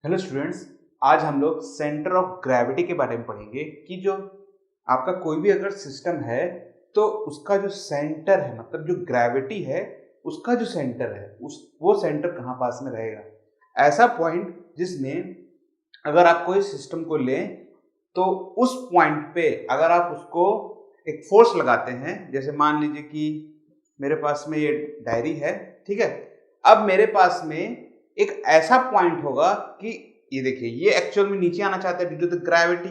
Hello students. आज हम लोग सेंटर ऑफ ग्रेविटी के बारे में पढ़ेंगे कि जो आपका कोई भी अगर सिस्टम है तो उसका जो सेंटर है मतलब जो ग्रेविटी है उसका जो सेंटर है उस वो सेंटर कहाँ पास में रहेगा। ऐसा पॉइंट जिसमें अगर आप कोई सिस्टम को लें तो उस पॉइंट पे अगर आप उसको एक फोर्स लगाते हैं, जैसे मान लीजिए कि मेरे पास में ये डायरी है, ठीक है। अब मेरे पास में एक ऐसा पॉइंट होगा कि ये देखिए ये एक्चुअल में नीचे आना चाहता है ड्यू टू द ग्रेविटी।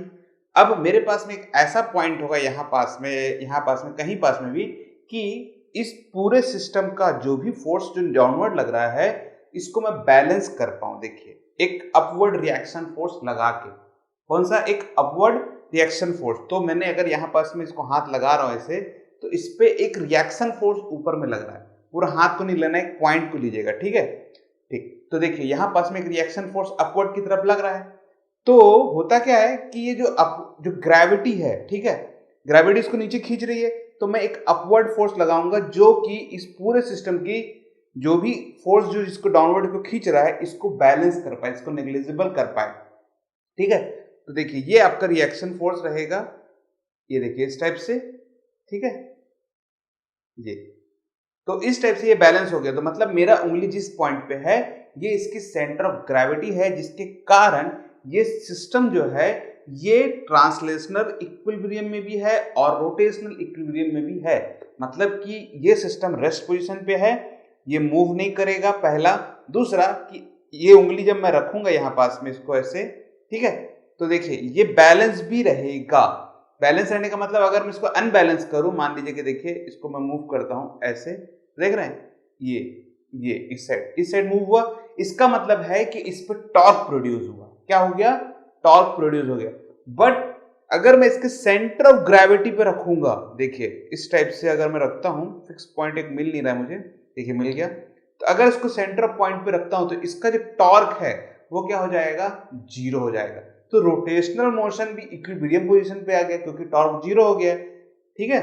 अब मेरे पास में एक ऐसा पॉइंट होगा यहाँ पास में कहीं पास में भी कि इस पूरे सिस्टम का जो भी फोर्स जो डाउनवर्ड लग रहा है इसको मैं बैलेंस कर पाऊं। देखिए एक अपवर्ड रिएक्शन फोर्स लगा के, कौन सा, एक अपवर्ड रिएक्शन फोर्स। तो मैंने अगर यहाँ पास में इसको हाथ लगा रहा हूं ऐसे, तो इस पे एक रिएक्शन फोर्स ऊपर में लग रहा है। पूरा हाथ को नहीं लेना, एक पॉइंट को लीजिएगा, ठीक है। ठीक, तो देखिए यहाँ पास में एक रिएक्शन फोर्स अपवर्ड की तरफ लग रहा है। तो होता क्या है कि ये जो ग्रेविटी है, ठीक है, ग्रेविटी इसको नीचे खींच रही है, तो मैं एक अपवर्ड फोर्स लगाऊंगा जो कि इस पूरे सिस्टम की जो भी फोर्स जो इसको डाउनवर्ड को खींच रहा है इसको बैलेंस कर पाए, इसको नेग्लिजिबल कर पाए, ठीक है। तो देखिए ये आपका रिएक्शन फोर्स रहेगा, ये देखिए इस टाइप से, ठीक है। ये तो इस टाइप से ये बैलेंस हो गया। तो मतलब मेरा उंगली जिस पॉइंट पे है ये इसकी सेंटर ऑफ ग्रेविटी है, जिसके कारण ये सिस्टम जो है ये ट्रांसलेशनल इक्विलिब्रियम में भी है और रोटेशनल इक्विलिब्रियम में भी है। मतलब कि ये सिस्टम रेस्ट पोजीशन पे है, ये मूव नहीं करेगा, पहला। दूसरा कि ये उंगली जब मैं रखूंगा यहाँ पास में इसको ऐसे, ठीक है, तो देखिए ये बैलेंस भी रहेगा। बैलेंस रहने का मतलब अगर मैं इसको अनबैलेंस करूं, मान लीजिए कि देखिए इसको मैं मूव करता हूं ऐसे, देख रहे हैं, ये इस साइड मूव हुआ, इसका मतलब है कि इस पर टॉर्क प्रोड्यूस हुआ। क्या हो गया? टॉर्क प्रोड्यूस हो गया। बट अगर मैं इसके सेंटर ऑफ ग्रेविटी पे रखूंगा, देखिए इस टाइप से अगर मैं रखता हूं, फिक्स पॉइंट एक मिल नहीं रहा है मुझे, देखिए मिल गया। तो अगर इसको सेंटर ऑफ पॉइंट पे रखता हूं तो इसका जो टॉर्क है वो क्या हो जाएगा? जीरो हो जाएगा। तो रोटेशनल मोशन भी इक्विलिब्रियम पोजीशन पे आ गया क्योंकि टॉर्क जीरो हो गया, ठीक है।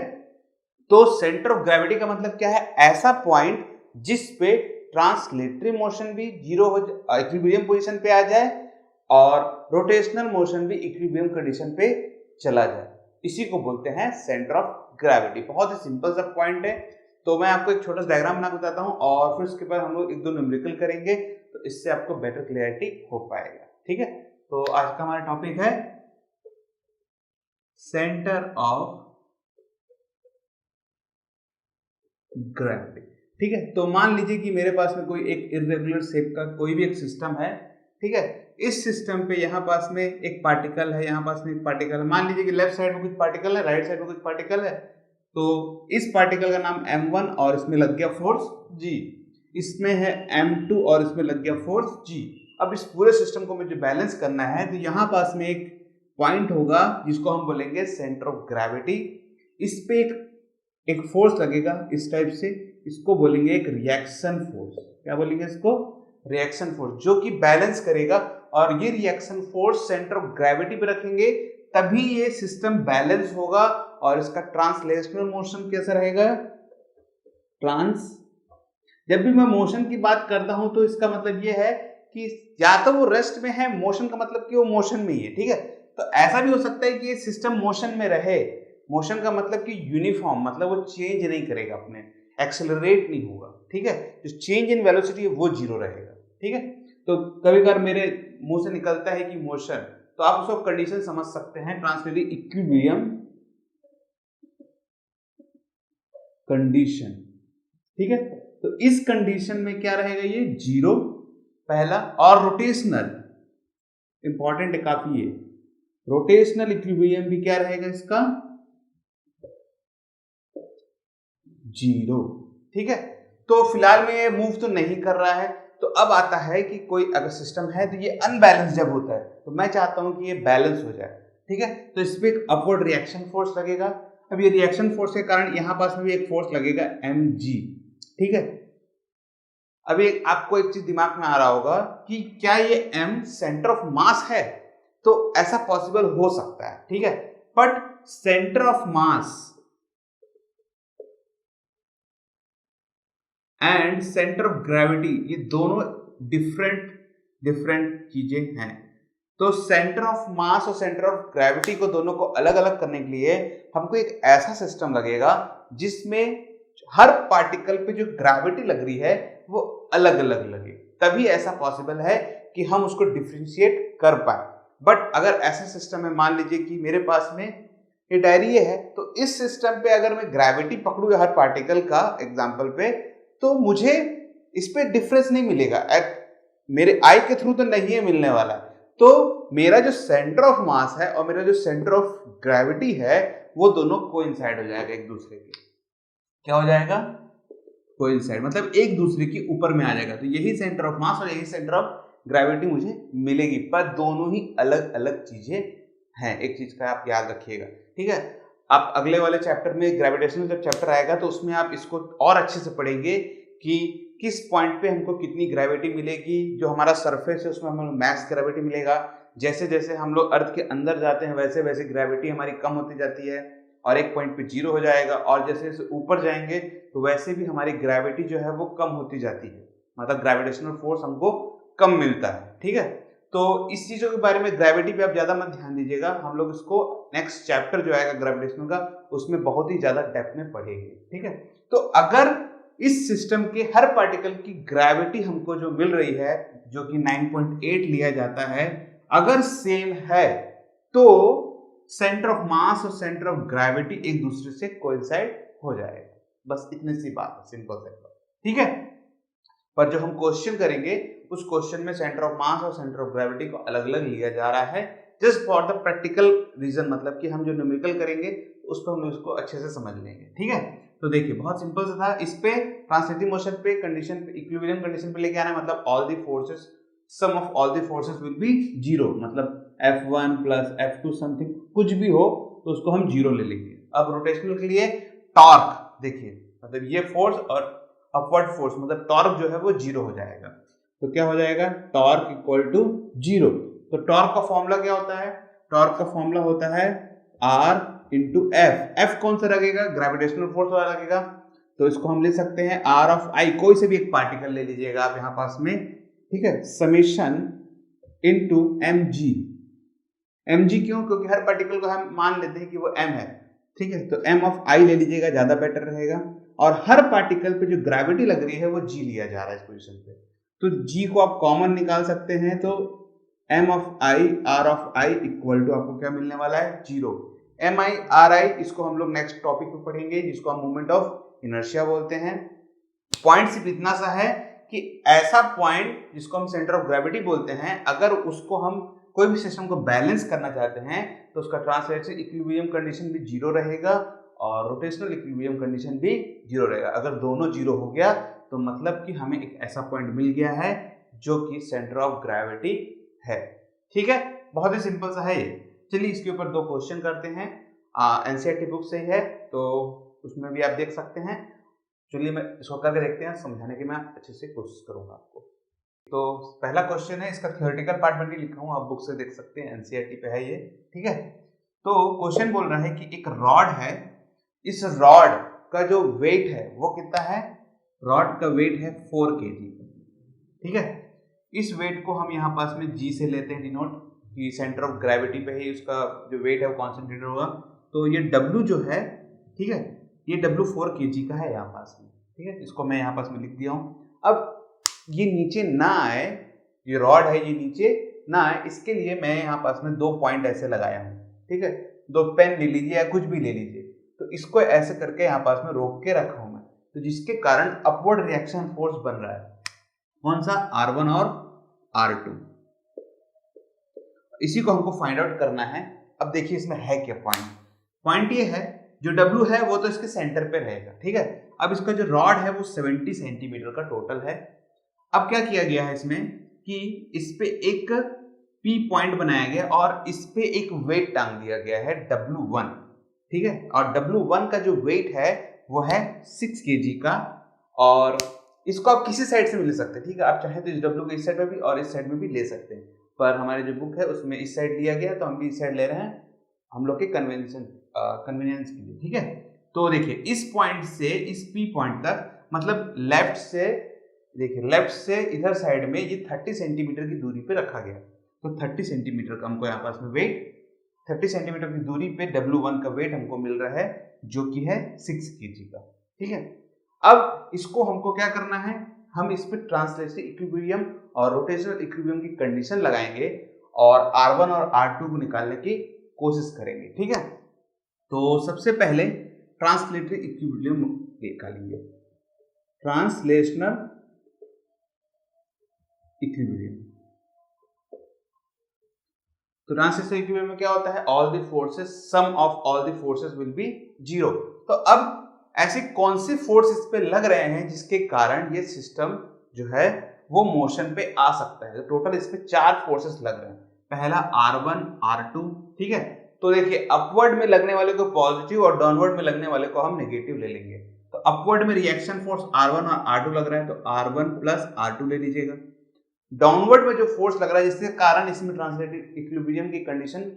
तो सेंटर ऑफ ग्रेविटी का मतलब क्या है? ऐसा पॉइंट जिस पे ट्रांसलेटरी मोशन भी जीरो हो, इक्विलिब्रियम पोजीशन पे आ जाए और रोटेशनल मोशन भी इक्विलिब्रियम कंडीशन पे चला जाए, इसी को बोलते हैं सेंटर ऑफ ग्रेविटी। बहुत ही सिंपल सा पॉइंट है। तो मैं आपको एक छोटा सा डायग्राम बना के बताता हूँ और फिर उसके बाद हम लोग एक दो न्यूमेरिकल करेंगे, तो इससे आपको बेटर क्लियरिटी हो पाएगा, ठीक है। तो आज का हमारा टॉपिक है सेंटर ऑफ ग्रेविटी, ठीक है। तो मान लीजिए कि मेरे पास में कोई एक इरेगुलर शेप का कोई भी एक सिस्टम है, ठीक है। इस सिस्टम पे यहाँ पास में एक पार्टिकल है, यहाँ पास में एक पार्टिकल है। मान लीजिए कि लेफ्ट साइड में कुछ पार्टिकल है, राइट साइड में कुछ पार्टिकल है। तो इस पार्टिकल का नाम m1 और इसमें लग गया फोर्स g, इसमें है m2 और इसमें लग गया फोर्स g। अब इस पूरे सिस्टम को मुझे बैलेंस करना है, तो यहाँ पास में एक पॉइंट होगा जिसको हम बोलेंगे सेंटर ऑफ ग्रेविटी। इस पे एक फोर्स लगेगा इस टाइप से, इसको बोलेंगे एक रिएक्शन फोर्स। क्या बोलेंगे इसको? रिएक्शन फोर्स, जो कि बैलेंस करेगा। और ये reaction force centre of gravity पे रखेंगे तभी ये सिस्टम बैलेंस होगा। और इसका ट्रांसलेशनल मोशन कैसा रहेगा? ट्रांस जब भी मैं मोशन की बात करता हूं तो इसका मतलब ये है कि या तो वो रेस्ट में है, मोशन का मतलब कि वो मोशन में ही है, ठीक है। तो ऐसा भी हो सकता है कि ये सिस्टम मोशन में रहे। मोशन का मतलब कि यूनिफॉर्म, मतलब वो चेंज नहीं करेगा, अपने एक्सेलरेट नहीं होगा, ठीक है। जो चेंज इन वेलोसिटी है वो जीरो रहेगा, ठीक है। तो कभी कभार मेरे मुंह से निकलता है कि मोशन, तो आप उसको कंडीशन समझ सकते हैं, ट्रांसलेटरी इक्विलिब्रियम कंडीशन, ठीक है। तो इस कंडीशन में क्या रहेगा? ये जीरो पहला। और रोटेशनल इंपॉर्टेंट है काफी, ये रोटेशनल इक्विलिब्रियम भी क्या रहेगा इसका? जीरो, ठीक है। तो फिलहाल में ये मूव तो नहीं कर रहा है। तो अब आता है कि कोई अगर सिस्टम है तो ये अनबैलेंस जब होता है, तो मैं चाहता हूं कि ये बैलेंस हो जाए, ठीक है। तो इस पे एक अपवर्ड रिएक्शन फोर्स लगेगा। अब ये रिएक्शन फोर्स के कारण यहां पास में भी एक फोर्स लगेगा mg, ठीक है। अभी आपको एक चीज दिमाग में आ रहा होगा कि क्या ये m सेंटर ऑफ मास है? तो ऐसा पॉसिबल हो सकता है, ठीक है। But centre of mass and centre of gravity ये दोनों डिफरेंट डिफरेंट चीजें हैं। तो सेंटर ऑफ मास और सेंटर ऑफ ग्रेविटी को दोनों को अलग अलग करने के लिए हमको एक ऐसा सिस्टम लगेगा जिसमें हर पार्टिकल पे जो ग्रेविटी लग रही है वो अलग अलग लगे, तभी ऐसा पॉसिबल है कि हम उसको डिफरेंशिएट कर पाए। बट अगर ऐसा सिस्टम है, मान लीजिए कि मेरे पास में ये डायरी है, तो इस सिस्टम पे अगर मैं ग्रेविटी पकड़ूँ हर पार्टिकल का एग्जाम्पल पे, तो मुझे इस पे डिफरेंस नहीं मिलेगा, मेरे आई के थ्रू तो नहीं है मिलने वाला। तो मेरा जो सेंटर ऑफ मास है और मेरा जो सेंटर ऑफ ग्रेविटी है वो दोनों कोइंसाइड हो जाएगा एक दूसरे के। क्या हो जाएगा? कोइंसाइड, मतलब एक दूसरे के ऊपर में आ जाएगा। तो यही सेंटर ऑफ मास और यही सेंटर ऑफ ग्रेविटी मुझे मिलेगी, पर दोनों ही अलग अलग चीजें हैं। एक चीज का आप याद रखिएगा, ठीक है। आप अगले वाले चैप्टर में ग्रेविटेशनल जब चैप्टर आएगा तो उसमें आप इसको और अच्छे से पढ़ेंगे कि किस पॉइंट पे हमको कितनी ग्रेविटी मिलेगी। जो हमारा सरफेस है उसमें हमें मैक्स ग्रेविटी मिलेगा। जैसे जैसे हम लोग अर्थ के अंदर जाते हैं वैसे वैसे ग्रेविटी हमारी कम होती जाती है और एक पॉइंट पे जीरो हो जाएगा, और जैसे जैसे ऊपर जाएंगे तो वैसे भी हमारी ग्रेविटी जो है वो कम होती जाती है, मतलब ग्रेविटेशनल फोर्स हमको कम मिलता है, ठीक है। तो इस चीजों के बारे में ग्रेविटी पे आप ज्यादा मत ध्यान दीजिएगा, हम लोग इसको नेक्स्ट चैप्टर जो आएगा ग्रेविटेशनल का उसमें बहुत ही ज्यादा डेप्थ में पढ़ेंगे, ठीक है। तो अगर इस सिस्टम के हर पार्टिकल की ग्रेविटी हमको जो मिल रही है जो कि 9.8 लिया जाता है, अगर सेम है तो सेंटर ऑफ मास और सेंटर ऑफ ग्रेविटी एक दूसरे से कोइंसाइड हो जाएगा। बस इतनी सी बात है, सिंपल सिंपल, ठीक है। पर जो हम क्वेश्चन करेंगे उस क्वेश्चन में सेंटर ऑफ मास और सेंटर ऑफ ग्रेविटी को अलग अलग लिया जा रहा है, just for the practical reason, मतलब कि हम जो न्यूमेरिकल करेंगे उस पर हम इसको अच्छे से समझ लेंगे, ठीक है। तो देखिए बहुत सिंपल सा था। इस पे ट्रांसलेटिंग मोशन पे कंडीशन पे इक्विलिब्रियम कंडीशन पे लेके आना है, मतलब all the forces, sum of all the forces will be zero, मतलब F1 प्लस F2 समथिंग कुछ भी हो तो उसको हम जीरो ले लेंगे। अब रोटेशनल के लिए टॉर्क देखिए, मतलब ये फोर्स और अपवर्ड फोर्स मतलब टॉर्क जो है वो जीरो हो जाएगा। तो क्या हो जाएगा? Torque equal to zero. तो टॉर्क का फॉर्मूला क्या होता है? टॉर्क का फॉर्मूला होता है R इंटू एफ। एफ कौन सा लगेगा? ग्रेविटेशनल फोर्स वाला लगेगा। तो इसको हम ले सकते हैं R ऑफ आई, कोई से भी एक पार्टिकल ले लीजिएगा आप यहाँ पास में, ठीक है, summation into M G. M G क्यों? क्योंकि हर पार्टिकल को हम मान लेते हैं कि वो m है, ठीक है। तो m ऑफ आई ले लीजिएगा, ज्यादा बेटर रहेगा। और हर पार्टिकल पे जो ग्रेविटी लग रही है वो g लिया जा रहा है इस पोजीशन पे, तो g को आप कॉमन निकाल सकते हैं। तो m of I r of I equal to आपको क्या मिलने वाला है? जीरो। एम आई आर आई इसको हम लोग नेक्स्ट टॉपिक पे पढ़ेंगे जिसको हम मोमेंट ऑफ इनर्शिया बोलते हैं। पॉइंट सिर्फ इतना सा है कि ऐसा पॉइंट जिसको हम सेंटर ऑफ ग्रेविटी बोलते हैं, अगर उसको हम कोई भी सिस्टम को बैलेंस करना चाहते हैं तो उसका ट्रांसलेशनल इक्विलिब्रियम कंडीशन भी जीरो रहेगा और रोटेशनल इक्विलिब्रियम कंडीशन भी जीरो रहेगा। अगर दोनों जीरो हो गया तो मतलब कि हमें एक ऐसा पॉइंट मिल गया है जो कि सेंटर ऑफ ग्रेविटी है, ठीक है। बहुत ही सिंपल सा है ये। चलिए इसके ऊपर दो क्वेश्चन करते हैं, एनसीईआरटी बुक से ही है तो उसमें भी आप देख सकते हैं। चलिए मैं इसको करके देखते हैं, समझाने की मैं अच्छे से कोशिश करूंगा आपको। तो पहला क्वेश्चन है, इसका थ्योरेटिकल पार्ट में भी लिखा हूँ, आप बुक से देख सकते हैं, एनसीईआरटी पे है ये, ठीक है। तो क्वेश्चन बोल रहा है कि एक रॉड है, इस रॉड का जो वेट है वो कितना है? रॉड का वेट है 4 kg, ठीक है। इस वेट को हम यहाँ पास में g से लेते हैं डिनोट, कि सेंटर ऑफ ग्रेविटी पे ही उसका जो वेट है वो कॉन्सेंट्रेटेड होगा। तो ये W जो है, ठीक है, ये W 4 kg का है यहाँ पास में, ठीक है। इसको मैं यहाँ पास में लिख दिया हूँ। अब ये नीचे ना आए, ये रॉड है ये नीचे ना आए, इसके लिए मैं यहाँ पास में दो पॉइंट ऐसे लगाया हूँ, ठीक है। दो पेन ले लीजिए या कुछ भी ले लीजिए, तो इसको ऐसे करके यहाँ पास में रोक के रखा हूँ मैं, तो जिसके कारण अपवर्ड रिएक्शन फोर्स बन रहा है। कौन सा? R1 और R2। इसी को हमको फाइंड आउट करना है। अब देखिए इसमें है क्या पॉइंट। पॉइंट ये है जो W है वो तो इसके सेंटर पे रहेगा, ठीक है। अब इसका जो रॉड है वो 70 सेंटीमीटर का टोटल है। अब क्या किया गया है इसमें कि इस पे एक P पॉइंट बनाया गया और इस पे एक वेट टांग दिया गया है W1, ठीक है। और W1 का जो वेट है वो है 6 kg का, और इसको आप किसी साइड से भी ले सकते हैं, ठीक है। आप चाहे तो इस W को इस साइड में भी और इस साइड में भी ले सकते हैं, पर हमारे जो बुक है उसमें इस साइड लिया गया तो हम भी इस साइड ले रहे हैं, हम लोग के कन्वीनियंस के लिए, ठीक है। तो देखिए इस पॉइंट से इस P पॉइंट तक, मतलब लेफ्ट से देखिए लेफ्ट से इधर साइड में ये 30 सेंटीमीटर की दूरी पे रखा गया, तो 30 सेंटीमीटर का हमको यहाँ पास में वेट, 30 सेंटीमीटर की दूरी पे W1 का वेट हमको मिल रहा है जो कि है 6 kg का। ठीक है, अब इसको हमको क्या करना है, हम इस पे ट्रांसलेशनल इक्विलिब्रियम और रोटेशनल इक्विलिब्रियम की कंडीशन लगाएंगे और R1 और R2 को निकालने की कोशिश करेंगे। ठीक है, तो सबसे पहले ट्रांसलेटरी इक्विलिब्रियम निकालेंगे, ट्रांसलेशनल इक्विलिब्रियम। तो ट्रांसलेशनल इक्विलिब्रियम में क्या होता है, all the forces, sum of all the forces will be 0। तो अब ऐसे कौन से फोर्स इस पे लग रहे हैं जिसके कारण ये सिस्टम जो है वो मोशन पे आ सकता है। तो टोटल इस पे 4 फोर्सेस लग रहे हैं। पहला R1 R2, ठीक है, तो देखिए अपवर्ड में लगने वाले को पॉजिटिव और डाउनवर्ड में लगने वाले को हम नेगेटिव ले लेंगे। तो अपवर्ड में रिएक्शन फोर्स R1 और R2 लग रहा है, तो R1 प्लस R2 ले लीजिएगा। डाउनवर्ड में जो फोर्स लग रहा है जिसके कारण इसमें ट्रांसलेशनल इक्विलिब्रियम की कंडीशन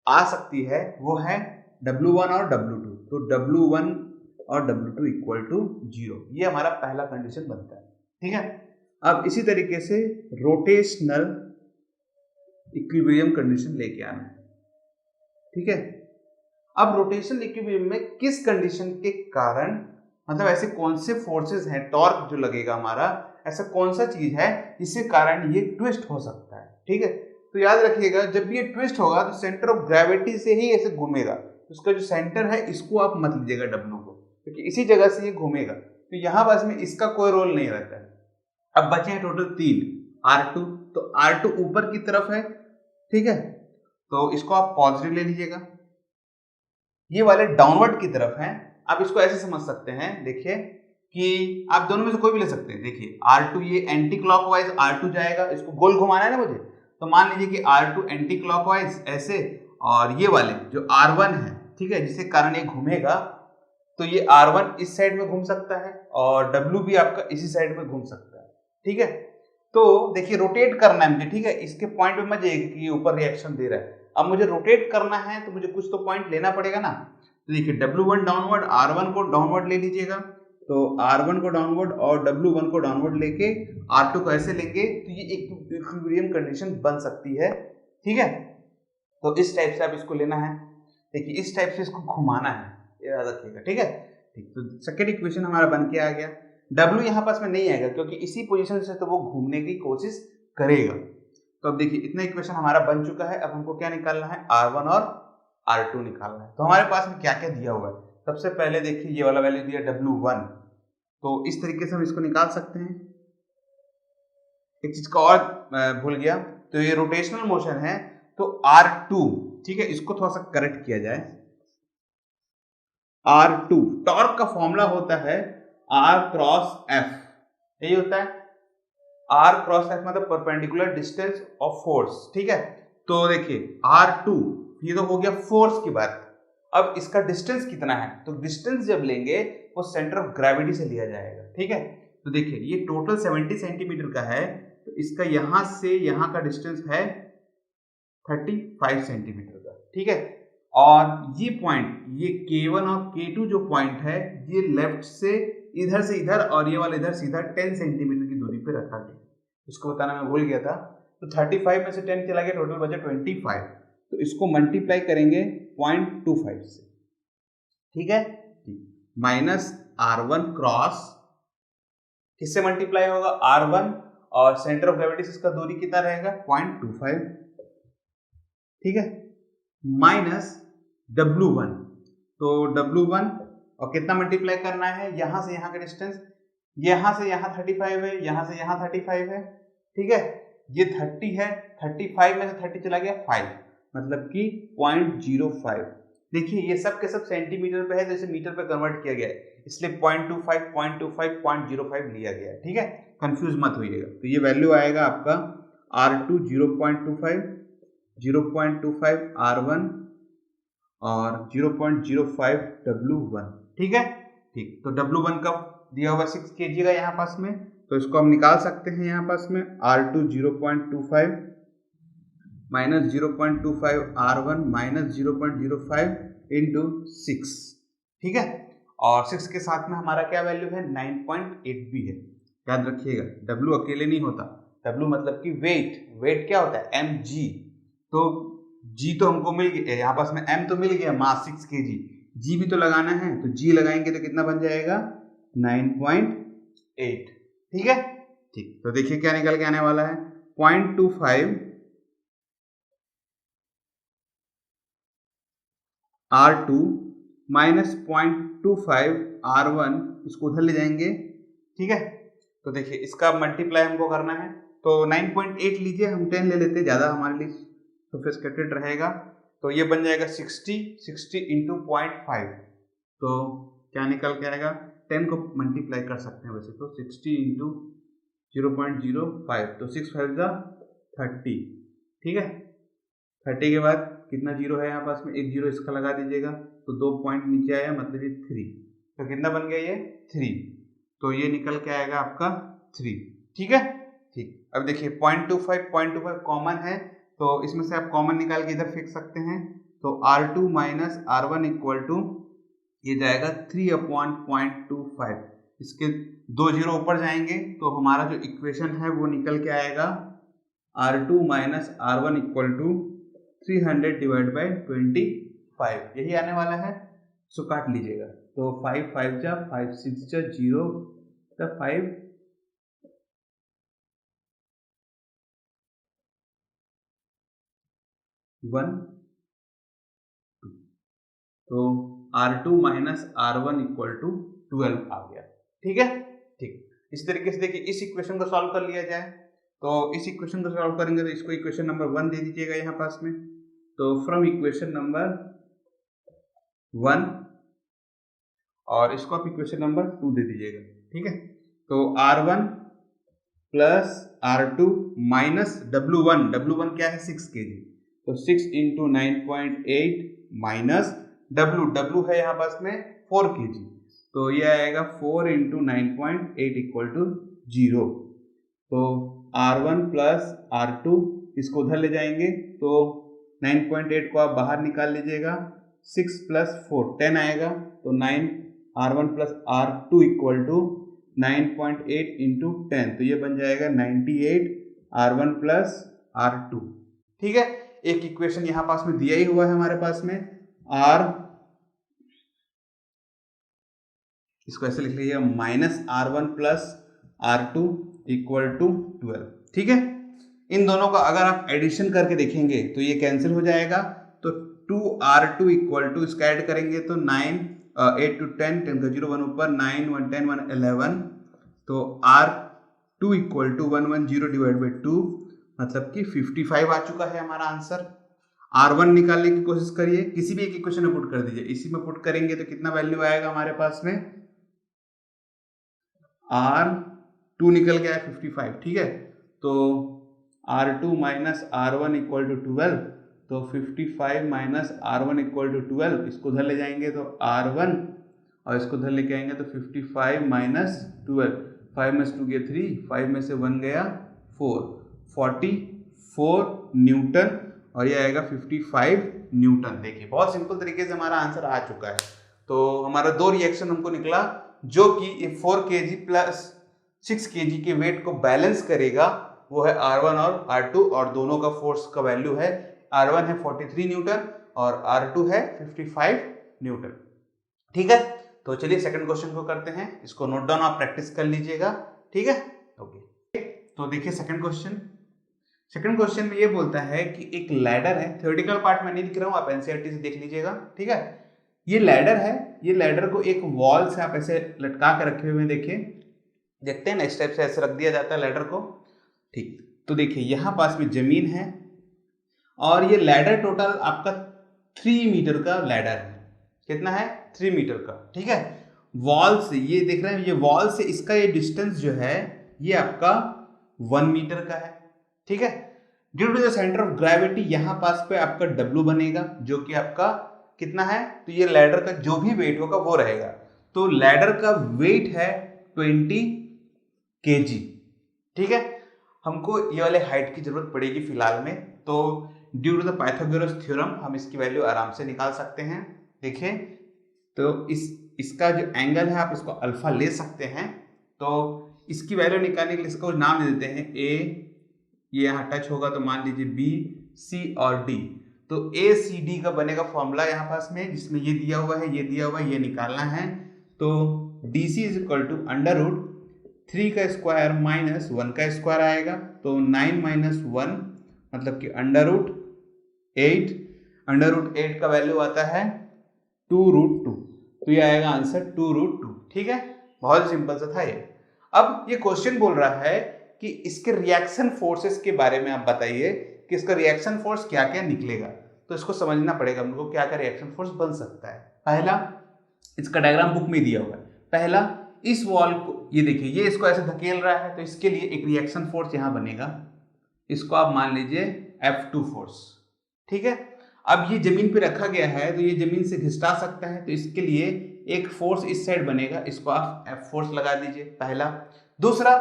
आ सकती है वो है W1 और W2। तो W1 और W2 इक्वल टू 0, ये हमारा पहला कंडीशन बनता है। ठीक है, अब इसी तरीके से रोटेशनल इक्विलिब्रियम कंडीशन लेके आना है। ठीक है, अब रोटेशनल इक्विलिब्रियम में किस कंडीशन के कारण, मतलब ऐसे कौन से फोर्सेस हैं, टॉर्क जो लगेगा हमारा, ऐसा कौन सा चीज है जिसके कारण ये ट्विस्ट हो सकता है। ठीक है, तो याद रखिएगा जब ये ट्विस्ट होगा तो सेंटर ऑफ ग्रेविटी से ही ऐसे घूमेगा। उसका जो सेंटर है इसको आप मत लीजिएगा W को, क्योंकि इसी जगह से ये घूमेगा, तो यहाँ पास में इसका कोई रोल नहीं रहता है। अब बचे हैं टोटल 3, R2, तो R2 ऊपर की तरफ है। ठीक है, तो इसको आप पॉजिटिव ले लीजिएगा। ये वाले डाउनवर्ड की तरफ हैं। आप इसको ऐसे समझ सकते हैं, देखिए कि आप दोनों में से कोई भी ले सकते हैं। देखिए R2 ये एंटी क्लॉकवाइज R2 जाएगा, इसको गोल घुमाना है ना मुझे, तो मान लीजिए कि R2 एंटी क्लॉकवाइज ऐसे, और ये वाले जो R1 है, ठीक है, जिसके कारण ये घूमेगा, तो ये R1 इस साइड में घूम सकता है और W भी आपका इसी साइड में घूम सकता है। ठीक है, तो देखिए रोटेट करना है मुझे। ठीक है, इसके पॉइंट पे मत जाइए कि ये ऊपर रिएक्शन दे रहा है। अब मुझे रोटेट करना है तो मुझे कुछ तो पॉइंट लेना पड़ेगा ना। तो देखिए W1 डाउनवर्ड, R1 को डाउनवर्ड ले लीजिएगा, तो R1 को डाउनवर्ड और W1 को डाउनवर्ड लेके R2 को ऐसे लेंगे, तो ये एक इक्विलिब्रियम कंडीशन बन सकती है। ठीक है, तो इस टाइप से आप इसको लेना है। देखिए इस टाइप से इसको घुमाना है, याद रखिएगा। ठीक है, ठीक, तो सेकंड इक्वेशन हमारा बन के आ गया। W यहाँ पास में नहीं आएगा क्योंकि इसी पोजीशन से तो वो घूमने की कोशिश करेगा। तो अब देखिए इतना इक्वेशन हमारा बन चुका है। अब हमको क्या निकालना है, R1 और R2 निकालना है। तो हमारे पास में क्या क्या दिया हुआ है, सबसे पहले देखिए ये वाला वैल्यू दिया W1, तो इस तरीके से हम इसको निकाल सकते हैं। एक चीज का और भूल गया, तो ये रोटेशनल मोशन है, तो R2, ठीक है, इसको थोड़ा सा करेक्ट किया जाए। R2 टॉर्क का फॉर्मूला होता है R क्रॉस F, यही होता है। R क्रॉस F मतलब परपेंडिकुलर डिस्टेंस ऑफ फोर्स। ठीक है, तो देखिए R2 ये तो हो गया फोर्स की बात। अब इसका डिस्टेंस कितना है, तो डिस्टेंस जब लेंगे वो सेंटर ऑफ ग्रेविटी से लिया जाएगा। ठीक है, तो देखिए ये टोटल 70 सेंटीमीटर का है, तो इसका यहां से यहां का डिस्टेंस है 35 सेंटीमीटर का। ठीक है, और ये पॉइंट, ये K1 और K2 जो पॉइंट है, ये लेफ्ट से इधर और ये वाला इधर सीधा 10 सेंटीमीटर की दूरी पे रखा गया। इसको बताना मैं भूल गया था। तो 35 में से 10 चला गया, टोटल बचा 25। तो इसको मल्टीप्लाई करेंगे 0.25 से। ठीक है, माइनस R1 क्रॉस, किससे मल्टीप्लाई होगा, R1, और सेंटर ऑफ ग्रेविटी से इसका दूरी कितना रहेगा 0.25। ठीक है, माइनस W1, तो W1 और कितना मल्टीप्लाई करना है, यहां से यहां का डिस्टेंस, यहां से यहां 35 है, यहां से यहां 35 है। ठीक है, ये 30 है, 35 में से 30 चला गया 5, मतलब कि 0.05। देखिए ये सब के सब सेंटीमीटर पे है, जैसे मीटर पे कन्वर्ट किया गया है, इसलिए 0.25 0.05 लिया गया है। ठीक है, कंफ्यूज मत होइएगा। तो ये वैल्यू आएगा आपका R2 0.25, 0.25 R1 और 0.05 W1। ठीक है, ठीक, तो W1 का दिया हुआ 6 kg का यहाँ पास में, तो इसको हम निकाल सकते हैं यहाँ पास में। R2 0.25 minus 0.25 R1 minus 0.05 into 6। ठीक है, और 6 के साथ में हमारा क्या वैल्यू है, 9.8 भी है। याद रखिएगा, W अकेले नहीं होता, W मतलब कि वेट, वेट क्या होता है mg, तो g तो हमको मिल गया, यहाँ पास में m तो मिल गया, मास 6 kg, g भी तो लगाना है, तो g लगाएंगे तो कितना बन जाएगा 9.8, ठीक है। ठीक, तो देखिए क्या निकल के आने वाला है, 0.25 R2 माइनस 0.25 R1, इसको उधर ले जाएंगे, ठीक है। तो देखिए इसका मल्टीप्लाई हमको करना है, तो 9.8 लीजिए, हम 10 ले लेते, ज़्यादा हमारे लिए सोफिस्टिकेटेड रहेगा। तो ये बन जाएगा 60 इंटू 0.5, तो क्या निकल के आएगा, 10 को मल्टीप्लाई कर सकते हैं वैसे तो, 60 इंटू 0.05, तो 6 5 30, ठीक है। 30 के बाद कितना जीरो है यहाँ पास में, एक जीरो इसका लगा दीजिएगा, तो 2 पॉइंट नीचे आया, मतलब ये 3, तो कितना बन गया ये 3, तो ये निकल के आएगा आपका 3, ठीक है। ठीक, अब देखिए 0.25 कॉमन है, तो इसमें से आप कॉमन निकाल के इधर फेंक सकते हैं, तो R2 minus R1 equal to ये जाएगा 3/0.25, इसके 2 जीरो ऊपर जाएंगे तो हमारा जो इक्वेशन है वो निकल के आएगा R2 minus R1 equal to 300 divide by 25, यही आने वाला है। सो काट लीजिएगा, तो 5 5 जा 5 6 जा 0 5 1 2, तो R2 minus R1 equal to 12 आ गया, ठीक है। ठीक, इस तरीके से देखिए इस इक्वेशन को सॉल्व कर लिया जाए, तो इस इक्वेशन को सॉल्व करेंगे तो इसको इक्वेशन नंबर 1 दे दीजिएगा यहाँ पास में, तो फ्रॉम इक्वेशन नंबर 1, और इसको आप इक्वेशन नंबर 2 दे दीजिएगा, ठीक है। तो R1 plus R2 minus W1 क्या है 6 kg, तो 6 इंटू 9.8 माइनस W है यहाँ पास में 4 kg, तो ये आएगा 4 इंटू 9.8 इक्वल टू 0, तो R1 प्लस R2 इसको उधर ले जाएंगे, तो 9.8 को आप बाहर निकाल लीजिएगा, 6 प्लस 4 10 आएगा, तो 9 R1 plus R2 equal to 9.8 into 10, तो ये बन जाएगा 98 R1 प्लस R2, ठीक है। एक इक्वेशन यहाँ पास में दिया ही हुआ है हमारे पास में, R, इसको ऐसे लिख लीजिए minus R1 plus R2 equal to 12, ठीक है। इन दोनों का अगर आप एडिशन करके देखेंगे तो ये कैंसिल हो जाएगा, तो 2R2 इक्वल टू इसका ऐड करेंगे तो 9 8 to 10 10 का 0 1 ऊपर 9 1 10 1 11, तो R2 equal to 110 divide by 2, मतलब कि 55 आ चुका है हमारा आंसर। R1 निकालने की कोशिश करिए, किसी भी एक इक्वेशन में पुट कर दीजिए, इसी में पुट करेंगे तो कितना वैल्यू आएगा हमारे पास में, R2 निकल गया है 55, ठीक है। तो R2 minus R1 equal to 12, तो 55 माइनस R1 इक्वल टू 12, इसको उधर ले जाएंगे तो R1, और इसको उधर लेके आएंगे तो 55 माइनस 12, 5 में से 2 गया 3, 5 में से 1 गया 4, 44 न्यूटन, और ये आएगा 55 न्यूटन। देखिए बहुत सिंपल तरीके से हमारा आंसर आ चुका है। तो हमारा 2 रिएक्शन हमको निकला, जो कि ये 4 kg प्लस 6 kg के वेट को बैलेंस करेगा, वो है R1 और R2, और दोनों का फोर्स का वैल्यू है, R1 है 43 न्यूटन और R2 है 55 न्यूटन, ठीक है। तो चलिए सेकंड क्वेश्चन को करते हैं, इसको नोट डाउन आप प्रैक्टिस कर लीजिएगा, ठीक है। ओके, तो देखिए सेकंड क्वेश्चन में ये बोलता है कि एक लैडर है, थ्योरेटिकल पार्ट में नहीं लिख रहा हूँ, आप एनसीईआरटी से देख लीजिएगा, ठीक है। ये लैडर है, ये लैडर को एक वॉल से आप ऐसे लटका कर रखे हुए देखिए, देखते हैं ना, इस टाइप से ऐसे रख दिया जाता है लैडर को, ठीक। तो देखिए यहाँ पास में जमीन है, और ये लैडर टोटल आपका 3 मीटर का लैडर है, कितना है 3 मीटर का, ठीक है। वॉल से ये देख रहे हैं, ये वॉल से इसका ये डिस्टेंस जो है ये आपका 1 मीटर का है, ठीक है। Due to the centre of gravity यहाँ पास पे आपका W बनेगा, जो कि आपका कितना है, तो ये लैडर का जो भी वेट होगा वो रहेगा, तो लैडर का वेट है 20 kg, ठीक है। हमको ये वाले हाइट की जरूरत पड़ेगी फिलहाल में, तो due to the Pythagoras theorem हम इसकी वैल्यू आराम से निकाल सकते हैं। देखिए तो इसका जो एंगल है आप इसको अल्फा ले सकते हैं, तो इसकी वैल्यू निकालने के लिए इसको नाम दे देते हैं ए, ये यहाँ टच होगा तो मान लीजिए बी, सी और डी। तो ए सी डी का बनेगा फॉर्मूला यहाँ पास में, जिसमें ये दिया हुआ है, ये दिया हुआ है, ये निकालना है। तो D C is equal to under root 3 का स्क्वायर माइनस 1 का स्क्वायर आएगा, तो 9 माइनस 1 मतलब कि अंडर रूट 8। अंडर रूट 8 का वैल्यू आता है 2 रूट 2, तो ये आएगा आंसर 2 रूट 2। ठीक है, बहुत सिंपल सा था ये। अब ये क्वेश्चन बोल रहा है कि इसके रिएक्शन फोर्सेस के बारे में आप बताइए कि इसका रिएक्शन फोर्स क्या क्या निकलेगा। तो इसको समझना पड़ेगा हमको क्या क्या रिएक्शन फोर्स बन सकता है। पहला, इसका डायग्राम बुक में दिया हुआ है। पहला, इस वॉल को ये देखिए, ये इसको ऐसे धकेल रहा है, तो इसके लिए एक रिएक्शन फोर्स यहां बनेगा, इसको आप मान लीजिए F2 फोर्स। ठीक है, अब ये जमीन पे रखा गया है तो ये जमीन से घिसटा सकता है, तो इसके लिए एक फोर्स इस साइड बनेगा, इसको आप F फोर्स लगा दीजिए, पहला। दूसरा,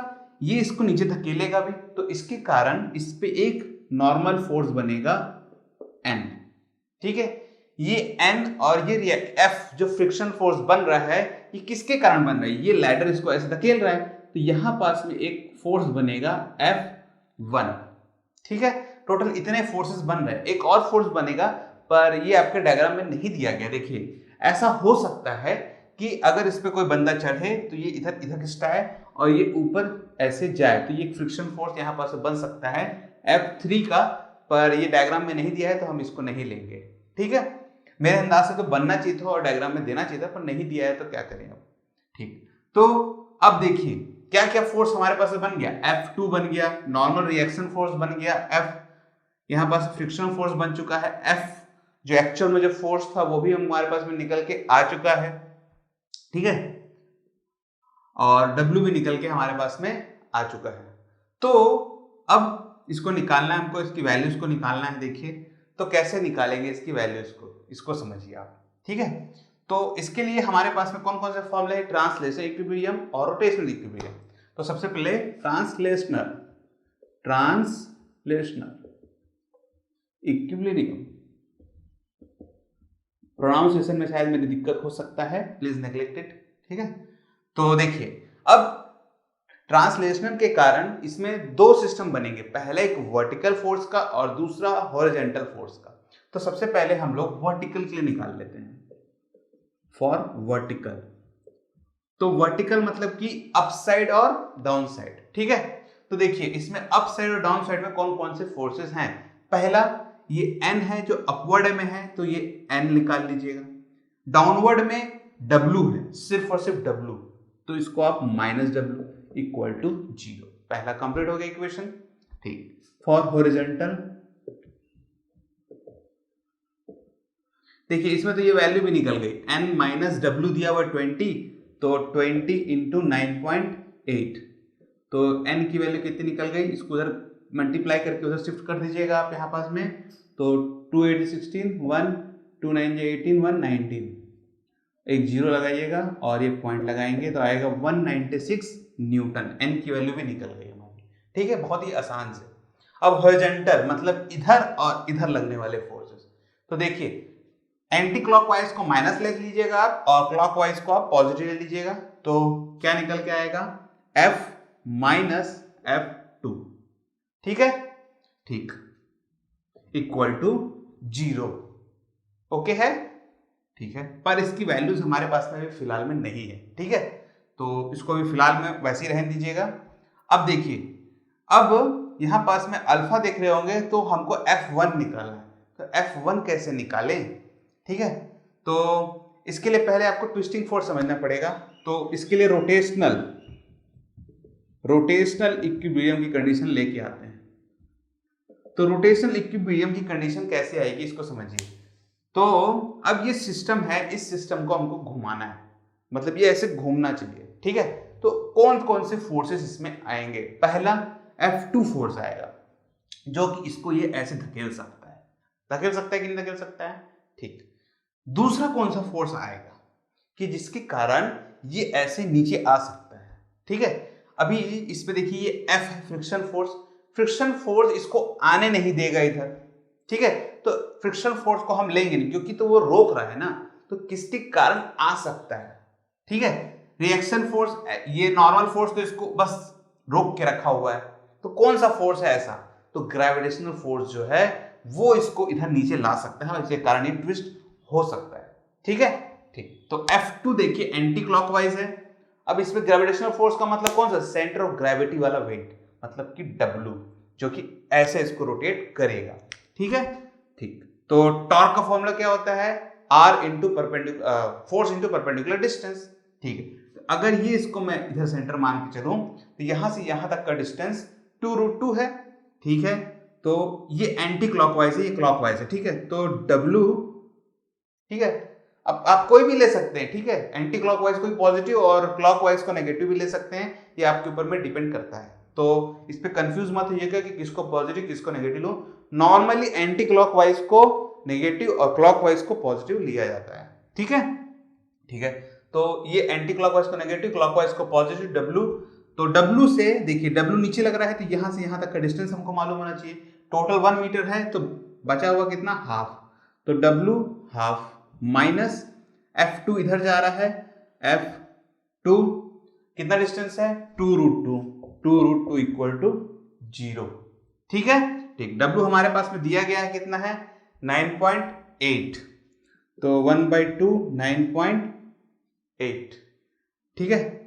ये इसको नीचे धकेलेगा भी, तो इसके कारण इस पे एक नॉर्मल फोर्स बनेगा N। ठीक है, ये N और ये F जो फ्रिक्शन फोर्स बन रहा है, ये किसके कारण बन रहा है? ये लैडर इसको ऐसे धकेल रहा है, तो यहां पास में एक फोर्स बनेगा F1। ठीक है, टोटल इतने फोर्सेस बन रहे हैं। एक और फोर्स बनेगा, पर ये आपके डायग्राम में नहीं दिया गया। देखिए, ऐसा हो सकता है कि अगर इस पे कोई बंदा चढ़े तो ये इधर इधर खिंचता है और ये ऊपर ऐसे जाए, तो ये एक फ्रिक्शन फोर्स यहाँ पास बन सकता है F3 का, पर ये डायग्राम में नहीं दिया है तो हम इसको नहीं लेंगे। ठीक है, मेरे अंदाज से तो बनना चाहिए था और डायग्राम में देना चाहिए था, पर नहीं दिया है तो क्या करें अब। ठीक, तो अब देखिए क्या क्या फोर्स हमारे पास बन गया। F2 बन गया, नॉर्मल रिएक्शन फोर्स बन गया F, यहाँ पास फ्रिक्शन फोर्स बन चुका है F, जो एक्चुअल में जो फोर्स था वो भी हमारे पास में निकल के आ चुका है। ठीक है, और W भी निकल के हमारे पास में आ चुका है। तो अब इसको निकालना है हमको, इसकी वैल्यूज को निकालना है। देखिए, तो कैसे निकालेंगे इसकी वैल्यूज को, इसको समझिए आप। ठीक है, तो इसके लिए हमारे पास में कौन कौन से फॉर्मूले हैं? ट्रांसलेशनल इक्विलिब्रियम और रोटेशनल इक्विलिब्रियम। तो सबसे पहले ट्रांसलेशनल इक्विलिब्रियम, प्रोनाउंसिएशन में शायद मेरी दिक्कत हो सकता है, प्लीज नेग्लेक्ट इट। ठीक है, तो देखिए, अब ट्रांसलेशनल के कारण इसमें दो सिस्टम बनेंगे, पहले एक वर्टिकल फोर्स का और दूसरा हॉरिजॉन्टल फोर्स का। तो सबसे पहले हम लोग वर्टिकल के लिए निकाल लेते हैं। फॉर वर्टिकल, तो वर्टिकल मतलब कि अप साइड और डाउन साइड। ठीक है, तो देखिए इसमें अप साइड और डाउन साइड में कौन कौन से फोर्सेस हैं। पहला, ये N है जो अपवर्ड में है, तो ये N निकाल लीजिएगा। डाउनवर्ड में W है, सिर्फ और सिर्फ W, तो इसको आप -W इक्वल टू 0। पहला कंप्लीट हो गया इक्वेशन। ठीक, फॉर हॉरिजॉन्टल, देखिए इसमें तो ये वैल्यू भी निकल गई, N माइनस W दिया हुआ 20, तो 20 इंटू 9.8, तो N की वैल्यू कितनी निकल गई, इसको उधर मल्टीप्लाई करके उधर शिफ्ट कर दीजिएगा आप यहाँ पास में। तो 2 8 16, 1 2 9 18, 119, एक जीरो लगाइएगा और ये पॉइंट लगाएंगे तो आएगा 196 न्यूटन। N की वैल्यू भी निकल गई हमारी। ठीक है, बहुत ही आसान से। अब हॉरिजॉन्टल मतलब इधर और इधर लगने वाले फोर्सेस, तो देखिए एंटी क्लॉकवाइज को माइनस ले लीजिएगा आप और क्लॉकवाइज को आप पॉजिटिव ले लीजिएगा, तो क्या निकल के आएगा F माइनस F2। ठीक है, ठीक, इक्वल टू 0। ओके है, ठीक है, पर इसकी वैल्यूज हमारे पास में फिलहाल में नहीं है। ठीक है, तो इसको भी फिलहाल में वैसे ही रहने दीजिएगा। अब देखिए, अब यहां पास में अल्फा देख रहे होंगे, तो हमको F1 निकालना है, तो F1 कैसे निकालें। ठीक है, तो इसके लिए पहले आपको ट्विस्टिंग फोर्स समझना पड़ेगा। तो इसके लिए रोटेशनल इक्विलिब्रियम की कंडीशन लेके आते हैं। तो रोटेशनल इक्विलिब्रियम की कंडीशन कैसे आएगी इसको समझिए। तो अब ये सिस्टम है, इस सिस्टम को हमको घुमाना है, मतलब ये ऐसे घूमना चाहिए। ठीक है, तो कौन कौन से फोर्सेस इसमें आएंगे। पहला F2 फोर्स आएगा, जो कि इसको ये ऐसे धकेल सकता है कि नहीं धकेल सकता है। ठीक, दूसरा कौन सा फोर्स आएगा कि जिसके कारण ये ऐसे नीचे आ सकता है। ठीक है, अभी इस पे देखिए ये F है, फ्रिक्शन फोर्स इसको आने नहीं देगा इधर। ठीक है, तो फ्रिक्शन फोर्स को हम लेंगे नहीं, क्योंकि तो वो रोक रहा है ना, तो किसके कारण आ सकता है। ठीक है, रिएक्शन फोर्स, ये नॉर्मल फोर्स तो इसको बस रोक के रखा हुआ है, तो कौन सा फोर्स है ऐसा, तो ग्रेविटेशनल फोर्स जो है वो इसको इधर नीचे ला सकता है और इसके कारण ये ट्विस्ट हो सकता है। ठीक है, ठीक। तो F2 देखिए एंटी क्लॉकवाइज है। अब इसमें ग्रेविटेशनल फोर्स का मतलब कौन सा, सेंटर ऑफ ग्रेविटी वाला वेट, मतलब कि W, जो कि ऐसे इसको रोटेट करेगा। ठीक है, ठीक। तो टॉर्क का फॉर्मूला क्या होता है, R into perpendicular force into perpendicular distance. ठीक है, तो अगर ये इसको मैं इधर सेंटर मान के चलूं तो यहां से यहां तक का डिस्टेंस 2√2 है। ठीक है, तो ये एंटी क्लॉकवाइज है, ये क्लॉकवाइज है। ठीक है, तो W, ठीक है, अब आप कोई भी ले सकते हैं। ठीक है, एंटी क्लॉकवाइज को पॉजिटिव और क्लॉकवाइज को नेगेटिव भी ले सकते हैं, ये आपके ऊपर में डिपेंड करता है। तो इस पे कंफ्यूज मत होइएगा कि किसको पॉजिटिव किसको नेगेटिव लो। नॉर्मली एंटी क्लॉकवाइज को नेगेटिव और क्लॉकवाइज को पॉजिटिव लिया जाता है। ठीक है, ठीक है। तो ये एंटी क्लॉकवाइज को नेगेटिव, क्लॉकवाइज को पॉजिटिव W। तो W से देखिए, W नीचे लग रहा है तो यहां से यहां तक का डिस्टेंस हमको मालूम होना चाहिए। टोटल 1 मीटर है तो बचा हुआ कितना, हाफ। तो W हाफ माइनस F2 इधर जा रहा है, F2 कितना डिस्टेंस है, 2√2, 2√2 इक्वल टू 0। ठीक है, ठीक। W हमारे पास में दिया गया है कितना है, 9.8, तो 1/2 9.8। ठीक है,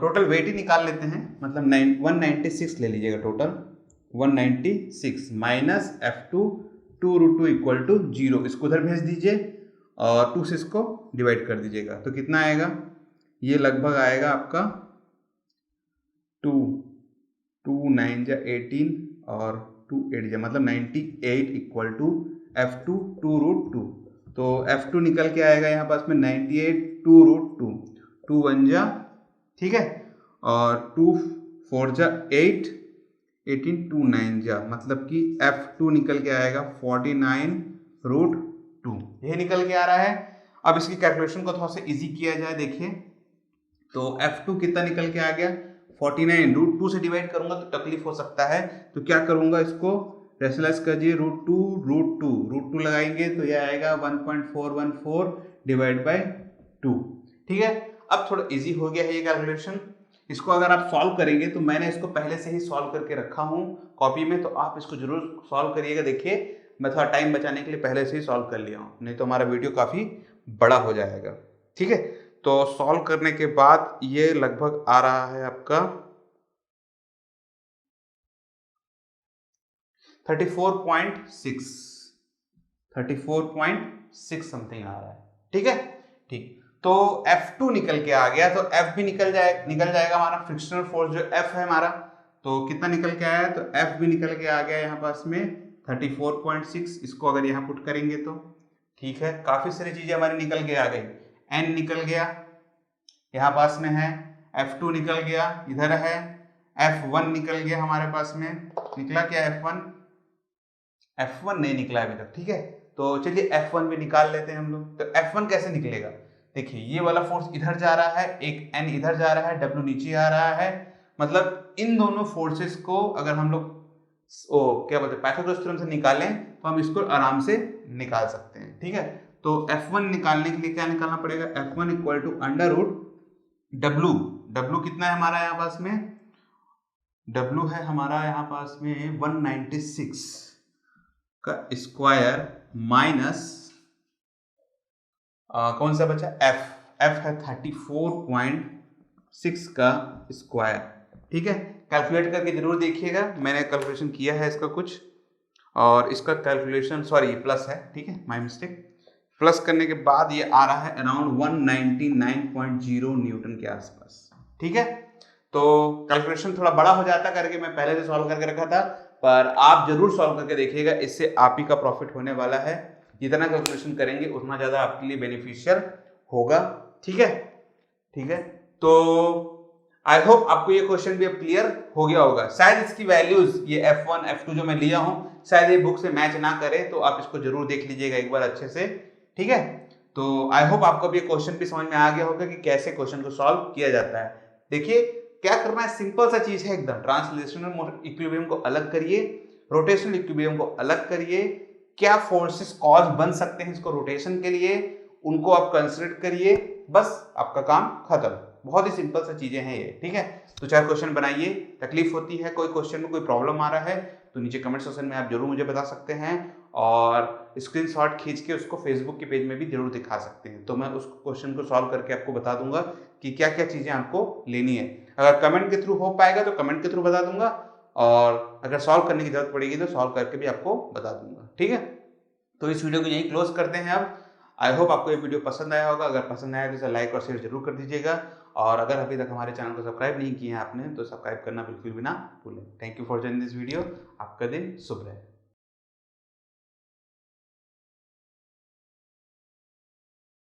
टोटल वेट ही निकाल लेते हैं, मतलब 196 ले लीजिएगा total, 196 minus F2 2√2 equal to 0, इसको उधर भेज दीजिए और 2 से इसको डिवाइड कर दीजिएगा तो कितना आएगा, ये लगभग आएगा आपका 2 9 जा 18 और 2 8 जा मतलब 98 इक्वल टू F2 2√2। तो F2 निकल के आएगा यहाँ पास में 98 2√2, 2 1 जा, ठीक है, और 2 4 जा 8, 18 2 9 जा, मतलब कि F2 निकल के आएगा 49√2, ये निकल के आ रहा है। अब इसकी कैलकुलेशन को थोड़ा सा इजी किया जाए, देखिए तो F2 कितना निकल के आ गया, 49√2 से डिवाइड करूंगा तो तकलीफ हो सकता है, तो क्या करूंगा, इसको रेशनलाइज करिए, √2 लगाएंगे तो यह आएगा 1.414 डिवाइड बाय 2। ठीक है, अब थोड़ा इजी हो गया है ये कैलकुलेशन। इसको अगर आप सॉल्व करेंगे तो मैंने इसको पहले से ही सॉल्व करके रखा हूँ कॉपी में, तो आप इसको जरूर सॉल्व करिएगा। देखिए मैं थोड़ा टाइम बचाने के लिए पहले से ही सॉल्व कर लिया हूँ, नहीं तो हमारा वीडियो काफ़ी बड़ा हो जाएगा। ठीक है, तो सॉल्व करने के बाद ये लगभग आ रहा है आपका 34.6 समथिंग आ रहा है। ठीक है, ठीक। तो F2 निकल के आ गया, तो F भी निकल जाएगा हमारा, फ्रिक्शनल फोर्स जो F है हमारा, तो कितना निकल के आया, तो F भी निकल के आ गया यहाँ पास में 34.6। इसको अगर यहाँ पुट करेंगे तो ठीक है, काफी सारी चीजें हमारी निकल के आ गई। N निकल गया यहाँ पास में है, F2 निकल गया इधर है, F1 निकल गया हमारे पास में, निकला क्या F1 नहीं निकला अभी तक। ठीक है, तो चलिए F1 भी निकाल लेते हैं हम लोग। तो F1 कैसे निकलेगा, देखिए ये वाला फोर्स इधर जा रहा है, एक N इधर जा रहा है, W नीचे आ रहा है, मतलब इन दोनों फोर्सेस को अगर हम लोग क्या बोलते हैं पाइथागोरस थ्योरम से निकालें तो हम इसको आराम से निकाल सकते हैं। ठीक है, तो F1 निकालने के लिए क्या निकालना पड़ेगा, F1 equal to under root W कितना है हमारा यहाँ पास में, W है हमारा यहाँ पास में 196 का स्क्वायर माइनस कौन सा बचा, F है 34.6 का स्क्वायर। ठीक है, कैलकुलेट करके जरूर देखिएगा, मैंने कैलकुलेशन किया है इसका कुछ, और इसका कैलकुलेशन सॉरी प्लस है, ठीक है, माय मिस्टेक। प्लस करने के बाद ये आ रहा है अराउंड 199.0 न्यूटन के आसपास। ठीक है, तो कैलकुलेशन थोड़ा बड़ा हो जाता करके मैं पहले से सॉल्व करके रखा था, पर आप जरूर सॉल्व करके देखिएगा, इससे आप ही का प्रॉफिट होने वाला है। जितना कैलकुलेशन करेंगे उतना ज्यादा आपके लिए बेनिफिशियल होगा। ठीक है, ठीक है, तो आई होप आपको ये क्वेश्चन भी अब क्लियर हो गया होगा। शायद इसकी वैल्यूज ये F1 F2 जो मैं लिया हूं शायद ये बुक से मैच ना करे, तो आप इसको जरूर देख लीजिएगा एक बार अच्छे से। ठीक है, तो आई होप आपको भी ये क्वेश्चन भी समझ में आ गया होगा कि कैसे क्वेश्चन को सॉल्व किया जाता है। देखिए क्या करना है, सिंपल सा चीज है एकदम, ट्रांसलेशनल इक्विलिब्रियम को अलग करिए, रोटेशनल इक्विलिब्रियम को अलग करिए, क्या फोर्सेस कॉज बन सकते हैं इसको रोटेशन के लिए उनको आप कंसिडर करिए, बस आपका काम खत्म। बहुत ही सिंपल सा चीजें हैं ये, ठीक है। तो 4 क्वेश्चन बनाइए। तकलीफ होती है कोई क्वेश्चन में, कोई प्रॉब्लम आ रहा है तो नीचे कमेंट सेक्शन में आप जरूर मुझे बता सकते हैं, और स्क्रीनशॉट खींच के उसको फेसबुक के पेज में भी जरूर दिखा सकते हैं। तो मैं उस क्वेश्चन को सॉल्व करके आपको बता दूंगा कि क्या क्या चीजें आपको लेनी है। अगर कमेंट के थ्रू हो पाएगा तो कमेंट के थ्रू बता दूंगा, और अगर सॉल्व करने की जरूरत पड़ेगी तो सॉल्व करके भी आपको बता दूंगा, ठीक है। तो इस वीडियो को यहीं क्लोज करते हैं अब। आई होप आपको ये वीडियो पसंद आया होगा। अगर पसंद आया तो इसे लाइक और शेयर जरूर कर दीजिएगा, और अगर अभी तक हमारे चैनल को सब्सक्राइब नहीं किया है आपने तो सब्सक्राइब करना बिल्कुल भी ना भूलें। Thank you for joining this video. आपका दिन शुभ रहे।